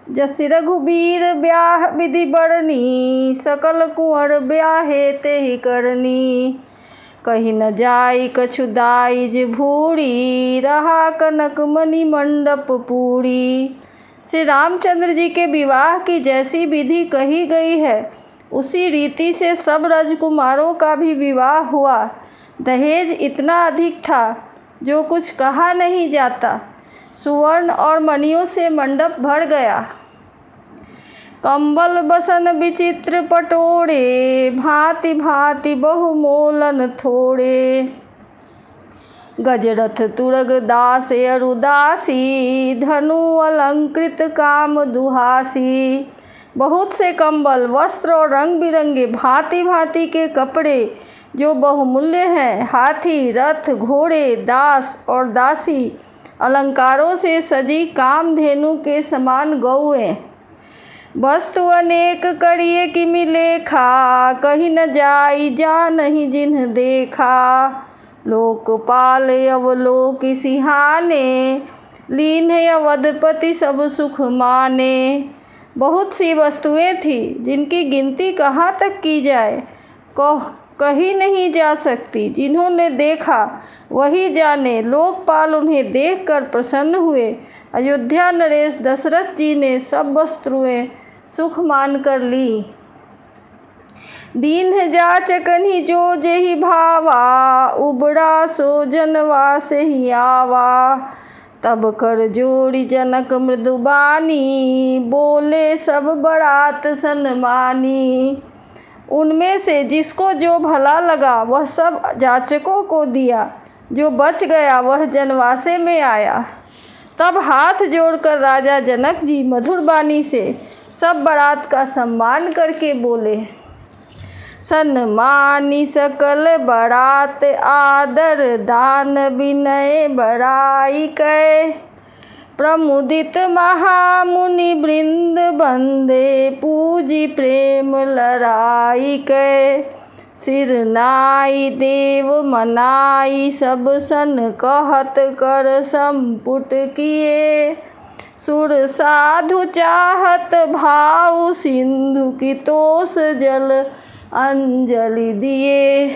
जस रघुबीर ब्याह विधि बरनी, सकल कुंवर ब्याहे तेहि करनी। कही न जाई कछु दाइज भूरी, रहा कनक मणि मंडप पूरी। श्री रामचंद्र जी के विवाह की जैसी विधि कही गई है, उसी रीति से सब राजकुमारों का भी विवाह हुआ। दहेज इतना अधिक था जो कुछ कहा नहीं जाता। सुवर्ण और मणियों से मंडप भर गया। कंबल बसन विचित्र पटोरे, भांति भांति बहुमोलन थोड़े। गजरथ तुरग दास अरुदासी, धनु अलंकृत काम दुहासी। बहुत से कंबल, वस्त्र और रंग बिरंगे भांति भांति के कपड़े जो बहुमूल्य हैं, हाथी, रथ, घोड़े, दास और दासी, अलंकारों से सजी कामधेनु के समान गौएं। वस्तु अनेक करिए कि मिलेखा, कहीं न जाई जा नहीं जिन्ह देखा। लोकपाल अवलोक सिहाने, लीन्ह अवधपति सब सुख माने। बहुत सी वस्तुएं थी जिनकी गिनती कहाँ तक की जाए, कही नहीं जा सकती। जिन्होंने देखा वही जाने। लोकपाल उन्हें देखकर प्रसन्न हुए। अयोध्या नरेश दशरथ जी ने सब वस्तुएं सुख मान कर ली। दीन जाचकनि जो जेहि भावा, उबरा सो जनवा से ही आवा। तब कर जोड़ी जनक मृदुबानी, बोले सब बरात सन्मानी। उनमें से जिसको जो भला लगा वह सब जाचकों को दिया। जो बच गया वह जनवासे में आया। तब हाथ जोड़कर राजा जनक जी मधुर वाणी से सब बारात का सम्मान करके बोले। सन्मानी सकल बारात, आदर दान विनय बड़ाई कै। प्रमुदित महामुनि वृंद बंदे, पूजी प्रेम लड़ाई कै। सिर नाई देव मनाई, सब सन कहत कर संपुट किए। सुर साधु चाहत भाव, सिंधु की तोष जल अंजलि दिए।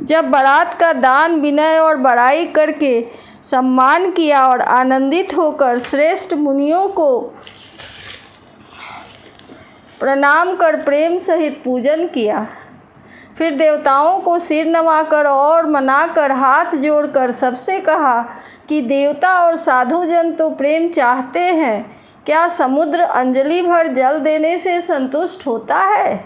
जब बारात का दान विनय और बड़ाई करके सम्मान किया और आनंदित होकर श्रेष्ठ मुनियों को प्रणाम कर प्रेम सहित पूजन किया, फिर देवताओं को सिर नवाकर और मनाकर हाथ जोड़कर सबसे कहा कि देवता और साधु जन तो प्रेम चाहते हैं, क्या समुद्र अंजलि भर जल देने से संतुष्ट होता है।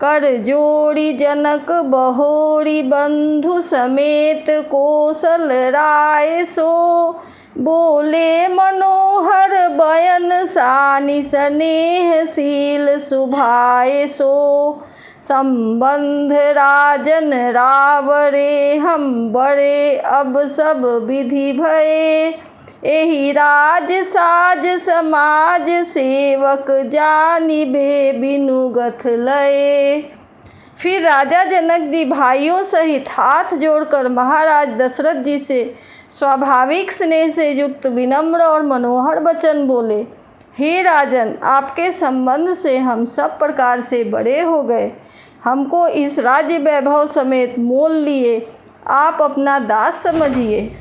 कर जोड़ी जनक बहोरी, बंधु समेत कौशल राय सो। बोले मनोहर बयन सानि, स्नेहशील सुभाए सो। संबंध राजन रावरे, हम बड़े अब सब विधि भये। एहि राज साज समाज, सेवक जानिबे बिनुगथ लये। फिर राजा जनक जी भाइयों सहित हाथ जोड़कर महाराज दशरथ जी से स्वाभाविक स्नेह से युक्त विनम्र और मनोहर वचन बोले। हे राजन, आपके संबंध से हम सब प्रकार से बड़े हो गए। हमको इस राज्य वैभव समेत मोल लिए आप अपना दास समझिए।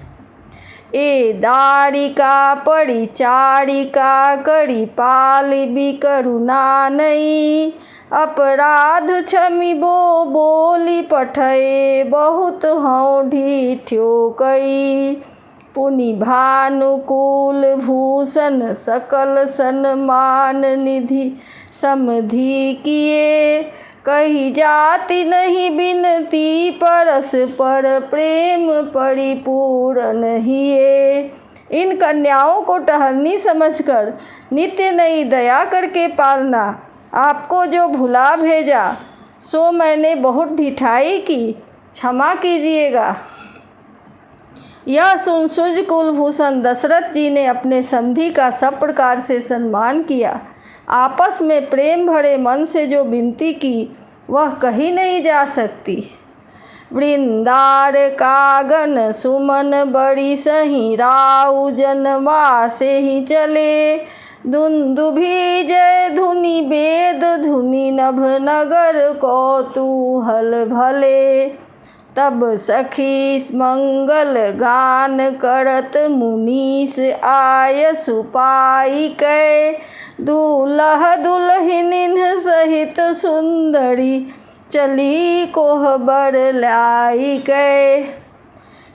ए दारिका परिचारिका, करी पाल भी करुणा नहीं। अपराध क्षमिबो बोली पठय, बहुत हौं ढीठ्यो कई। पुनि भानुकूल भूषण, सकल सन्मान निधि समधि किए। कही जाति नहीं बिनती, परस्पर प्रेम परिपूर्ण हिये। इन कन्याओं को टहलनी समझकर नित्य नई दया करके पालना। आपको जो भुला भेजा सो मैंने बहुत ढिठाई की, क्षमा कीजिएगा। यह सुन सूर्य कुलभूषण दशरथ जी ने अपने संधि का सब प्रकार से सम्मान किया। आपस में प्रेम भरे मन से जो विनती की वह कही नहीं जा सकती। वृंदार कागन सुमन बड़ी सही, राउ जनवा से ही चले। दुंदुभि जय धुनि वेद धुनि नभ नगर कौतूहल भले। तब सखी मंगल गान करत मुनीस आय सुपाई कै। दूल्हा दुल्हिन सहित सुंदरी चली कोहबर लाई कै।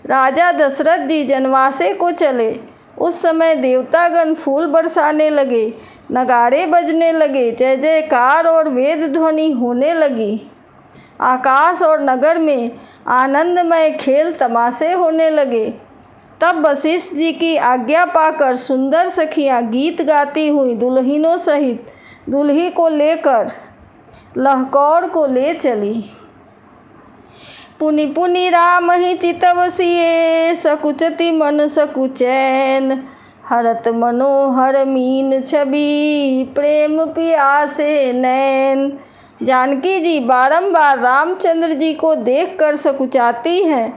राजा दशरथ जी जनवासे को चले। उस समय देवतागण फूल बरसाने लगे, नगाड़े बजने लगे, जय जयकार और वेद ध्वनि होने लगी। आकाश और नगर में आनंदमय खेल तमाशे होने लगे। तब वशिष्ठ जी की आज्ञा पाकर सुंदर सखियां गीत गाती हुई दुल्हिनों सहित दुल्ही को लेकर लहकौर को ले चली। पुनि पुनि राम ही चितव सिए सकुचति मन सकुचैन। हरत मनोहर मीन छवि प्रेम पियासे नैन। जानकी जी बारंबार रामचंद्र जी को देखकर सकुचाती हैं,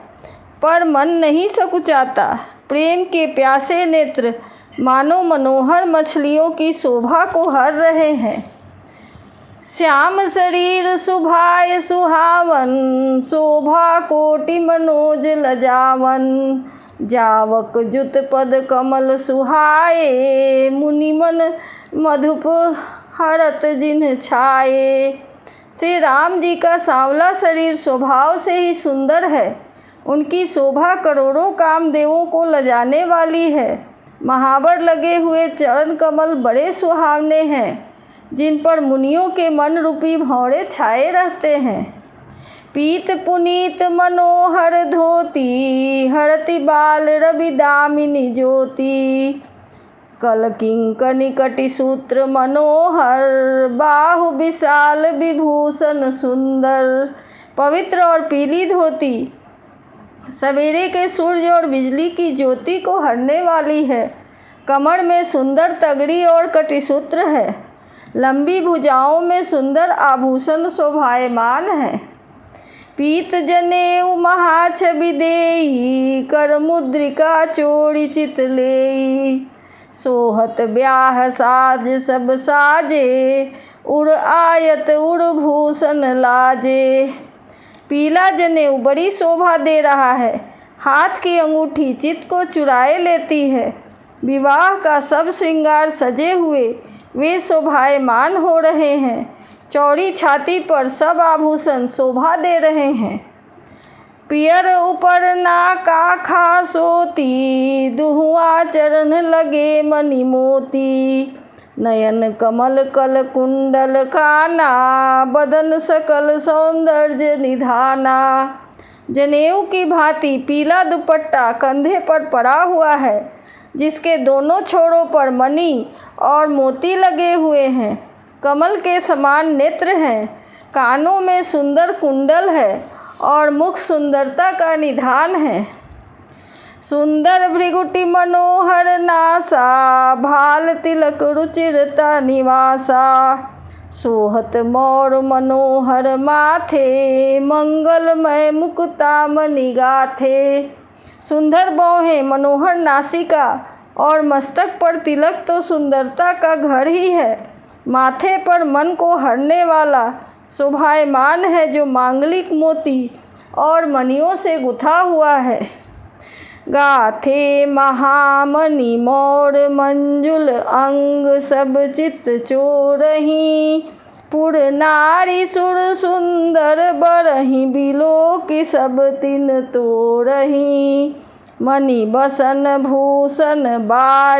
पर मन नहीं सकुचाता। प्रेम के प्यासे नेत्र मानो मनोहर मछलियों की शोभा को हर रहे हैं। श्याम शरीर सुभाय सुहावन शोभा कोटि मनोज लजावन। जावक जुत पद कमल सुहाए मुनि मन मधुप हरत जिन छाए। श्री राम जी का सांवला शरीर स्वभाव से ही सुंदर है। उनकी शोभा करोड़ों कामदेवों को लजाने वाली है। महावर लगे हुए चरण कमल बड़े सुहावने हैं, जिन पर मुनियों के मन रूपी भौरे छाए रहते हैं। पीत पुनीत मनोहर धोती हरति बाल रवि दामिनी ज्योति। कल किंकनी कटि सूत्र मनोहर बाहु विशाल विभूषण सुंदर। पवित्र और पीली धोती सवेरे के सूर्य और बिजली की ज्योति को हरने वाली है। कमर में सुंदर तगड़ी और कटिसूत्र है। लंबी भुजाओं में सुंदर आभूषण शोभायमान है। पीत जनेऊ महाछवि देई कर मुद्रिका चोरी चित लेई। सोहत ब्याह साज सब साजे उड़ आयत उड़ भूषण लाजे। पीला जनेऊ बड़ी शोभा दे रहा है। हाथ की अंगूठी चित्त को चुराए लेती है। विवाह का सब श्रृंगार सजे हुए वे शोभायमान हो रहे हैं। चौड़ी छाती पर सब आभूषण शोभा दे रहे हैं। पियर ऊपर नाका खासोती दुहुआ चरण लगे मणि मोती। नयन कमल कल कुंडल काना बदन सकल सौंदर्य निधाना। जनेऊ की भांति पीला दुपट्टा कंधे पर पड़ा हुआ है, जिसके दोनों छोरों पर मणि और मोती लगे हुए हैं। कमल के समान नेत्र हैं। कानों में सुंदर कुंडल है और मुख सुंदरता का निधान है। सुंदर भृगुटि मनोहर नासा भाल तिलक रुचिरता निवासा। सोहत मोर मनोहर माथे मंगलमय मुकुता मणि गाथे। सुंदर बाहें मनोहर नासिका और मस्तक पर तिलक तो सुंदरता का घर ही है। माथे पर मन को हरने वाला शोभायमान है, जो मांगलिक मोती और मणियों से गुथा हुआ है। गाथे महामणि मोर मंजुल अंग सब चित चोरही। पुर नारी सुर सुंदर बरही बिलो की सब तिन तोरही। मणि बसन भूषण बार